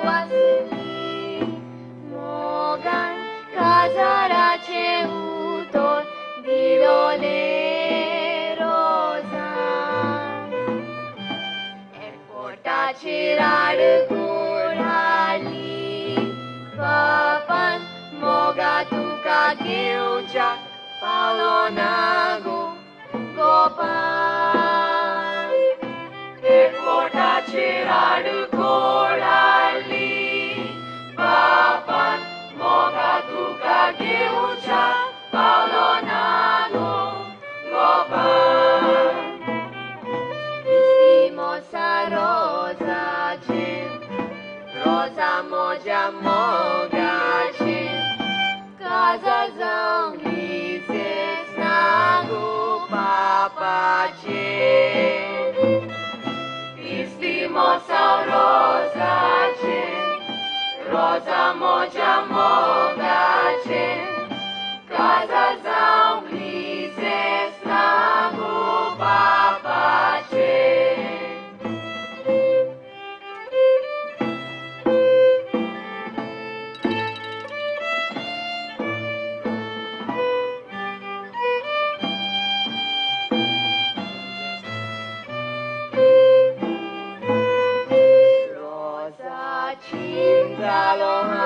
asli Mogan Kazarace utor Dilole rosa Portace rar kurali Papan Moga tuka gilja Palonago Gopan Portace rar kurali Papan Moga tuka gilja Palonago Gopan Istimosa rosa cin Rosa moja moga cin Kazazão lises nagu papa cin Istimosa rosa cin Rosa moja moga cin Kazazão lises nagu papa cin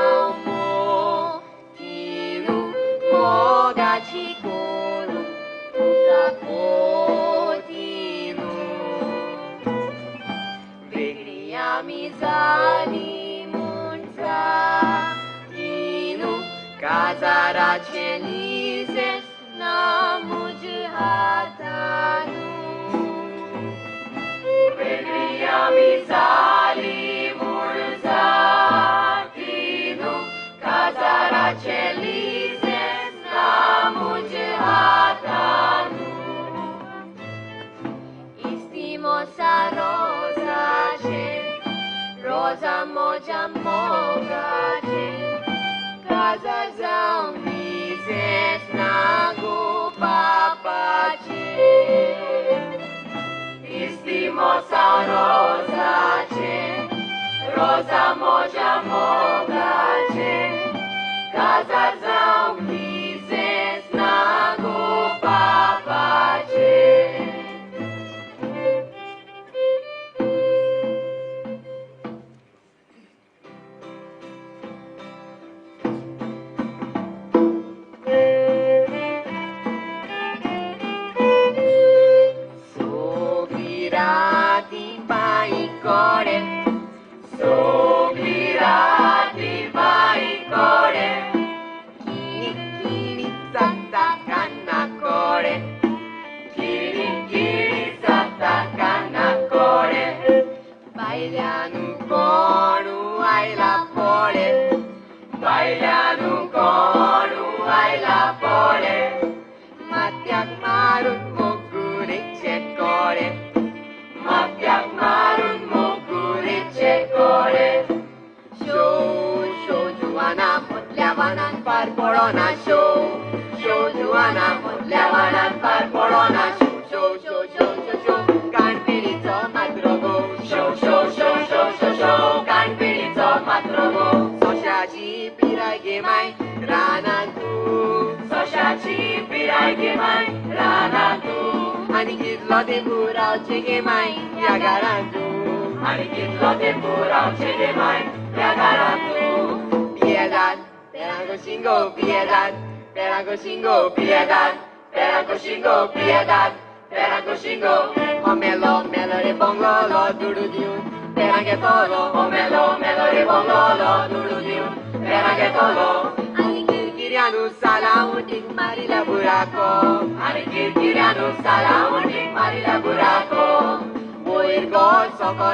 Cintalohamo Tinu Moga Chikuru Kakotinu Vegria Mizali Munza Tinu Kazara Chelises Namujhatanu Vegria Mizali Munza Celises namujhatanu Istimosa rosa cin Rosa moja moga cin Kazazão lises nagu papa cin Istimosa rosa cin Rosa moja moga cin Kazazão lises nagu papa cin Sogirati pai kore Sogirati pai kore Kiri kiri satakana kore Kiri kiri satakana kore Bailando coro ai la pole Bailando coro ai la pole Matiak marun mokurik cekore Matiak marun mokurik cekore Show Juana Motliavanan par corona Show Juana Motliavanan par corona Show Can pirito matrogo Show Can pirito matrogo Soshachi pirai gemai ranantu Soshachi pirai gemai ranantu Anikit lote burau chegemai yagarantu Anikit lote burau chegemai yagarantu Piedad, perango shingo piedad Perango shingo piedad Perango shingo piedad Perango shingo Omelo repongo lo durudiun Perange tolo Omelo repongo lo durudiun Perange tolo Anikit kirianu salaudik marila burako Anikit kirianu salaudik marila burako Uirgo soko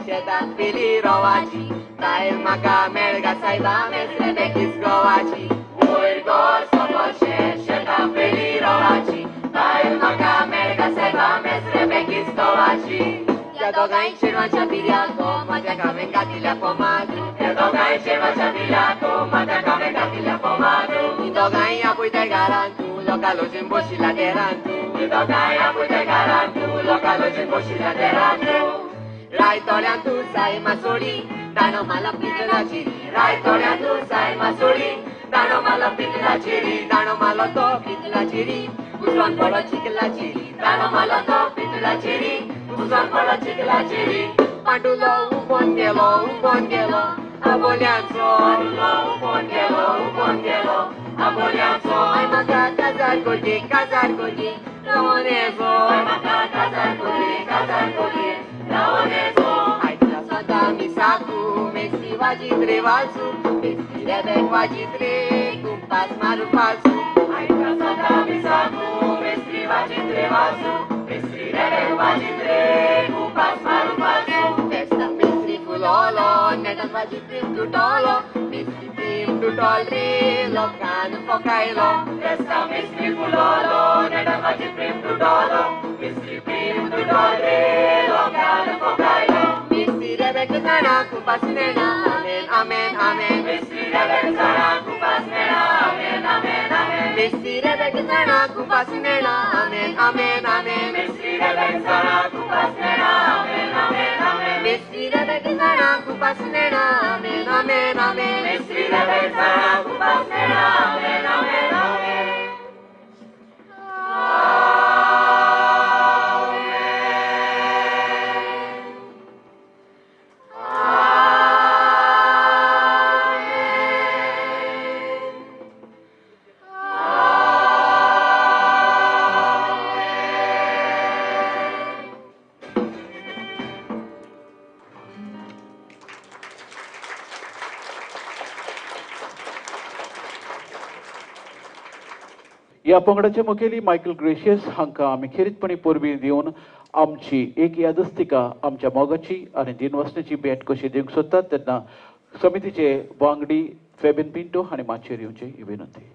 shetan pili rowachi Tail maka melga saiba mesre bekis gowachi Uirgo soko shetan pili rowachi Tail maka melga saiba mesre bekis gowachi Yadogai shirwa chapiriako Mataka vengatila pomadu Yadogai shirwa chapiriako Mataka vengatila pomadu Indogai apuite garantu Lokalo jimbo shilaterantu Indogai apuite garantu Lokalo jimbo shilaterantu रायतोड्यान तू साय मासोळी दाणो माला पितलाची रायतोड्यान तू साय मासोळी दाणो माला पितलाची दाणो मालो तो पितलाची उजवान पडो चिकलाची दाणो मालो तो पितलाची उजवान पडो चिकलाची पांडुलो उबोन गेलो आबोल्यांचो उबोन गेलो आबोल्यांचो आय म्हाका काजार कोजी रावनेचो आय म्हाका काजार कोजी रावनेचो आयच्या सदा मिसाकू मेसी वाजीत रे वाजू मेसी रेबेक वाजीत रे कुंपास मारू पासू आयच्या सदा मिसाकू मेसी वाजीत रे वाजू मेसी रेबेक वाजीत रे कुंपास मारू पासू फेस्ता मेसी फुलोलो नेटान वाजीत प्रेम तुटोलो मेसी प्रेम तुटोल रे लोकान फोकायलो फेस्ता मेसी फुलोलो नेटान वाजीत प्रेम तुटोलो मेसी प्रेम तुटोल रे लोकान फोकायलो मेसी रेबेक जाणा कुंपास नेणा आमेन आमेन आमेन मेसी रेबेक जाणा कुंपास नेणा आमेन आमेन आमेन मेसी रेबेक जाणा कुंपास नेणा आमेन आमेन आमेन मेसी रेबेक जाणा कुंपास नेणा आमेन आमेन आमेन मेसी रेबेक जाणा कुंपास नेणा आमेन आमेन आमेन मेसी रेबेक जाणा कुंपास नेणा आमेन आमेन आमेन ह्या पंगडाचे मुखेली मायकल ग्रेशियस हांकां आमी खेरीतपणी परबीं दिवन आमची एक यादस्तिका आमच्या मोगाची आनी दिनवसण्याची भेट कशी दिवंक सोदतात तेन्ना समितीचे वांगडी फेबिन पिंटो हांणी माचयेर येवचें ही विनंती.